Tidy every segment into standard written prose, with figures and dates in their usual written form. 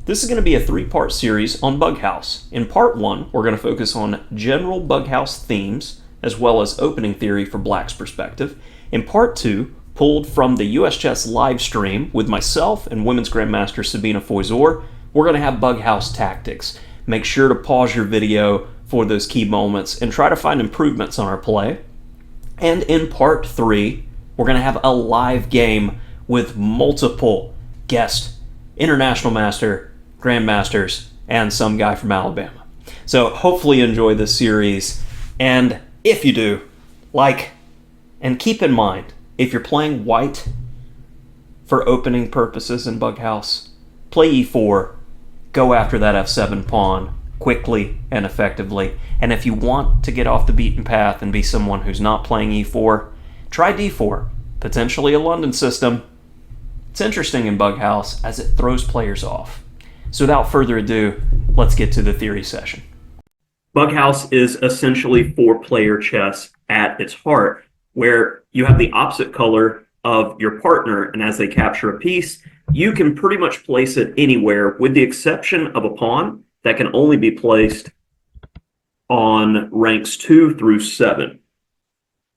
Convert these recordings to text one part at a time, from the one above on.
This is going to be a three-part series on Bughouse. In part one, we're going to focus on general Bughouse themes, as well as opening theory for Black's perspective. In part two, pulled from the US Chess live stream with myself and Women's Grandmaster Sabina Foisor, we're going to have Bughouse tactics. Make sure to pause your video for those key moments and try to find improvements on our play. And in part three, we're going to have a live game with multiple guest international master, grandmasters, and some guy from Alabama. So hopefully you enjoy this series, and if you do, like, and keep in mind, if you're playing white for opening purposes in Bughouse, play e4, go after that f7 pawn quickly and effectively, and if you want to get off the beaten path and be someone who's not playing e4, try d4, potentially a London system. It's interesting in Bughouse as it throws players off. So without further ado, let's get to the theory session. Bughouse is essentially four-player chess at its heart, where you have the opposite color of your partner, and as they capture a piece, you can pretty much place it anywhere, with the exception of a pawn that can only be placed on ranks 2 through 7.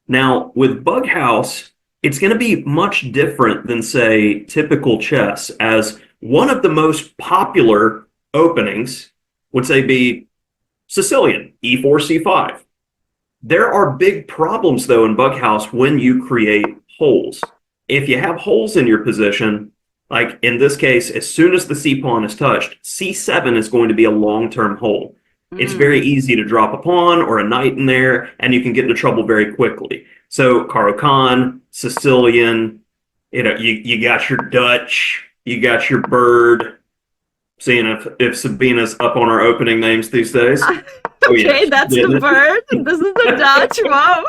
Now, with Bughouse, it's going to be much different than, say, typical chess, as one of the most popular openings would, say, be Sicilian, e4, c5. There are big problems, though, in Bughouse when you create holes. If you have holes in your position, like in this case, as soon as the c-pawn is touched, c7 is going to be a long-term hole. It's very easy to drop a pawn or a knight in there, and you can get into trouble very quickly. So Caro-Kann, Sicilian, you got your Dutch, you got your bird. Seeing if Sabina's up on our opening names these days. Okay, that's the bird. This is the Dutch. Wow.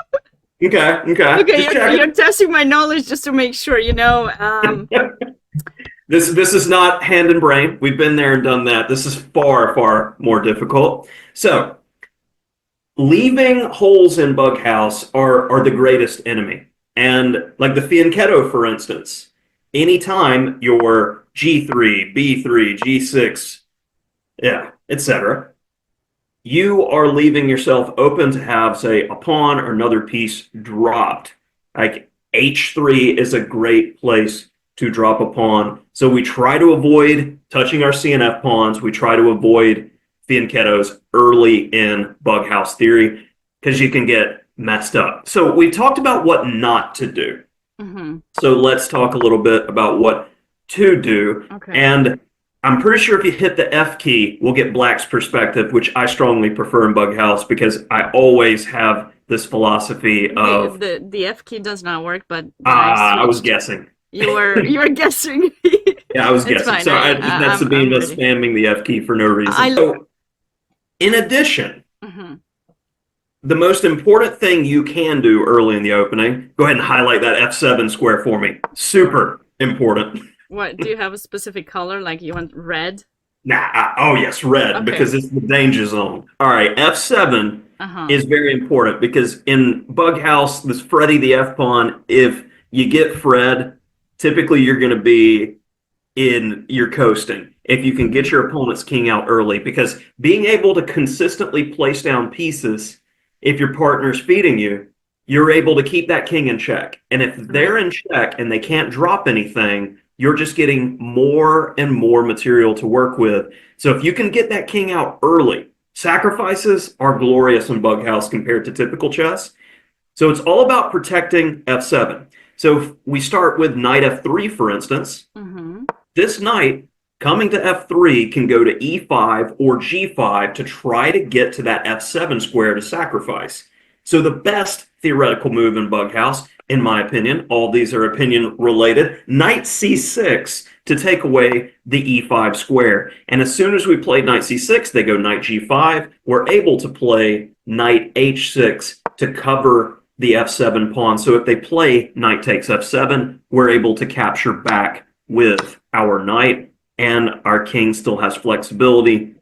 Okay. You're testing my knowledge just to make sure, This is not hand and brain. We've been there and done that. This is far, far more difficult. So, leaving holes in Bughouse are the greatest enemy. And like the fianchetto, for instance, anytime your G3, B3, G6, etc., you are leaving yourself open to have, say, a pawn or another piece dropped. Like H3 is a great place to drop a pawn. So we try to avoid touching our CNF pawns. We try to avoid fianchettos early in Bughouse theory because you can get messed up. So we talked about what not to do. So let's talk a little bit about what to do. Okay. And I'm pretty sure if you hit the F key, we'll get Black's perspective, which I strongly prefer in Bughouse because I always have this philosophy of the F key does not work, but I was guessing. You were guessing. Yeah, I was guessing. Fine. So that's Sabina spamming the F key for no reason. So, in addition, the most important thing you can do early in the opening, go ahead and highlight that F7 square for me. Super important. What, do you have a specific color? Like you want red? Oh yes, red, because it's the danger zone. All right, F7 is very important because in Bughouse, this Freddy the F pawn, if you get Fred, typically you're going to be you're coasting. If you can get your opponent's king out early, because being able to consistently place down pieces, if your partner's feeding you, you're able to keep that king in check. And if they're in check and they can't drop anything, you're just getting more and more material to work with. So if you can get that king out early, sacrifices are glorious in Bughouse compared to typical chess. So it's all about protecting F7. So if we start with knight F3, for instance, this knight coming to F3 can go to E5 or G5 to try to get to that F7 square to sacrifice. So the best theoretical move in Bughouse, in my opinion, all these are opinion related, knight C6 to take away the E5 square. And as soon as we play knight C6, they go knight G5. We're able to play knight H6 to cover the F7 pawn. So if they play knight takes F7, we're able to capture back with our knight, and our king still has flexibility,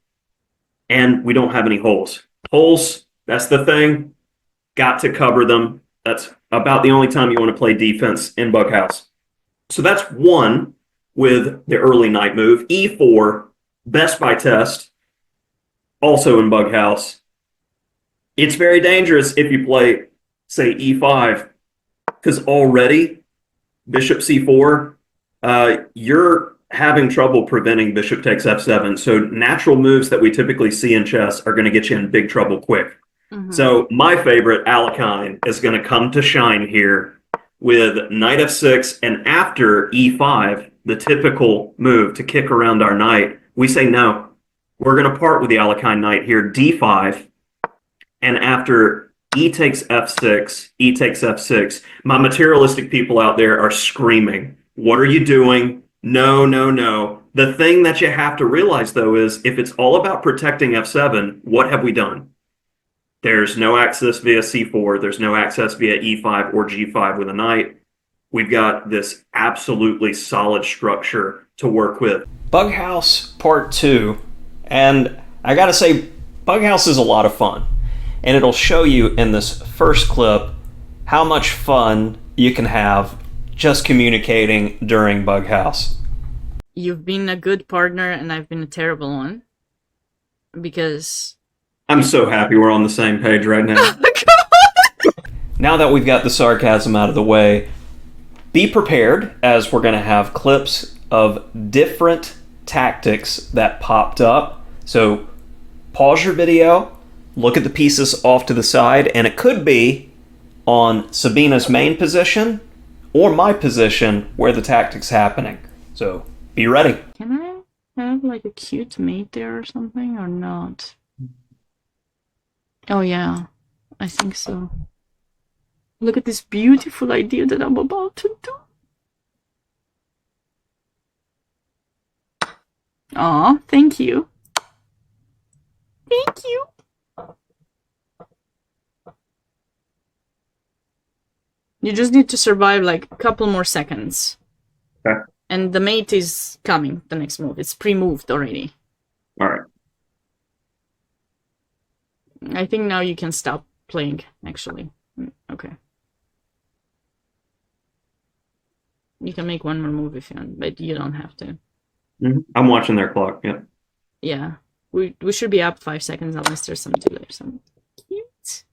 and we don't have any holes. Holes, that's the thing. Got to cover them. That's about the only time you want to play defense in Bughouse. So that's one with the early knight move. E4, Best by test, also in Bughouse. It's very dangerous if you play, say, e5, because already bishop c4, you're having trouble preventing bishop takes f7. So natural moves that we typically see in chess are going to get you in big trouble quick. Mm-hmm. So my favorite, Alekhine, is going to come to shine here with knight f6, and after e5, the typical move to kick around our knight, we say no. We're going to part with the Alekhine knight here, d5, and after e takes f6, e takes f6, my materialistic people out there are screaming, what are you doing? No, no, no. The thing that you have to realize, though, is if it's all about protecting f7, what have we done? There's no access via c4. There's no access via e5 or g5 with a knight. We've got this absolutely solid structure to work with. Bughouse Part 2. And I gotta say, Bughouse is a lot of fun. And it'll show you in this first clip how much fun you can have just communicating during Bughouse. You've been a good partner and I've been a terrible one. Because... I'm so happy we're on the same page right now. Now that we've got the sarcasm out of the way, be prepared, as we're going to have clips of different tactics that popped up. So pause your video, look at the pieces off to the side, and it could be on Sabina's main position or my position where the tactic's happening. So be ready. Can I have like a cute mate there or something, or not? Oh yeah, I think so. Look at this beautiful idea that I'm about to do. Aw, thank you. Thank you. You just need to survive like a couple more seconds. Okay. And the mate is coming, the next move. It's pre-moved already. All right. I think now you can stop playing, actually. Okay. You can make one more move if you want, but you don't have to. Mm-hmm. I'm watching their clock, yeah. Yeah. We should be up 5 seconds unless there's some delay or something. Cute.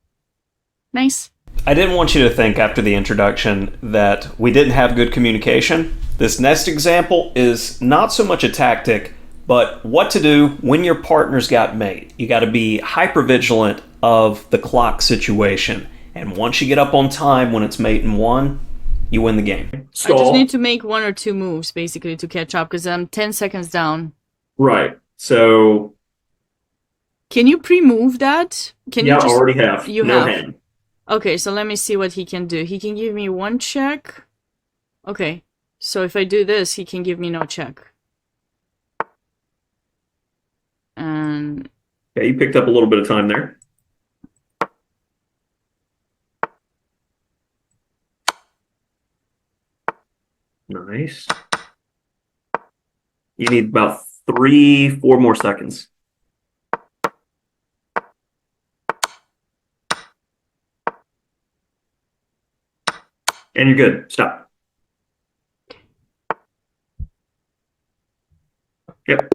Nice. I didn't want you to think after the introduction that we didn't have good communication. This next example is not so much a tactic, but what to do when your partner's got mate. You got to be hyper vigilant of the clock situation. And once you get up on time when it's mate and 1, you win the game. Stall. I just need to make 1 or 2 moves basically to catch up because I'm 10 seconds down. Right. So... Can you pre-move that? Can you just... already have. You no have. Hand. Okay, so let me see what he can do. He can give me 1 check. Okay. So if I do this, he can give me no check. And... Yeah, you picked up a little bit of time there. Nice. You need about 3-4 more seconds. And you're good. Stop. Yep.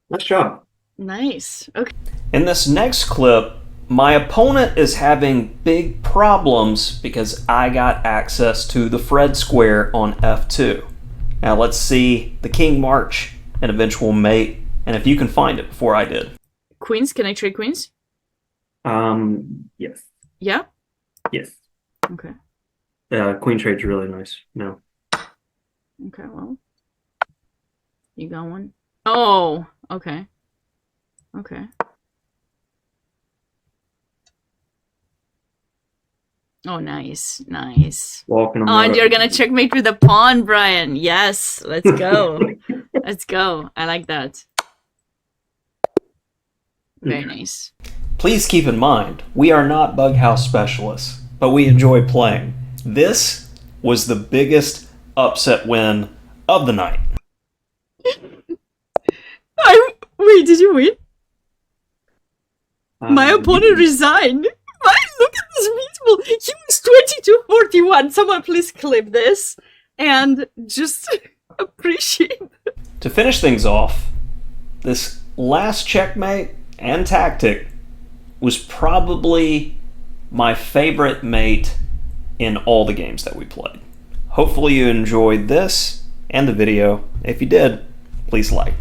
Nice job. Nice. Okay. In this next clip, my opponent is having big problems because I got access to the Fred square on f2. Now let's see the king march and eventual mate, and if you can find it before I did. Queens? Can I trade queens? Yes. Yeah? Yes. Okay. Queen trade's really nice. No. Okay, well. You got one? Oh, okay. Okay. Oh, nice. Nice. Walking oh, and you're gonna checkmate with the pawn, Brian. Yes, let's go. Let's go. I like that. Very nice. Please keep in mind, we are not Bughouse specialists, but we enjoy playing. This was the biggest upset win of the night. Wait, did you win? My opponent resigned. Look at this beautiful. He was 22-41. Someone please clip this and just appreciate it. To finish things off, this last checkmate and tactic was probably my favorite mate in all the games that we played. Hopefully you enjoyed this and the video. If you did, please like.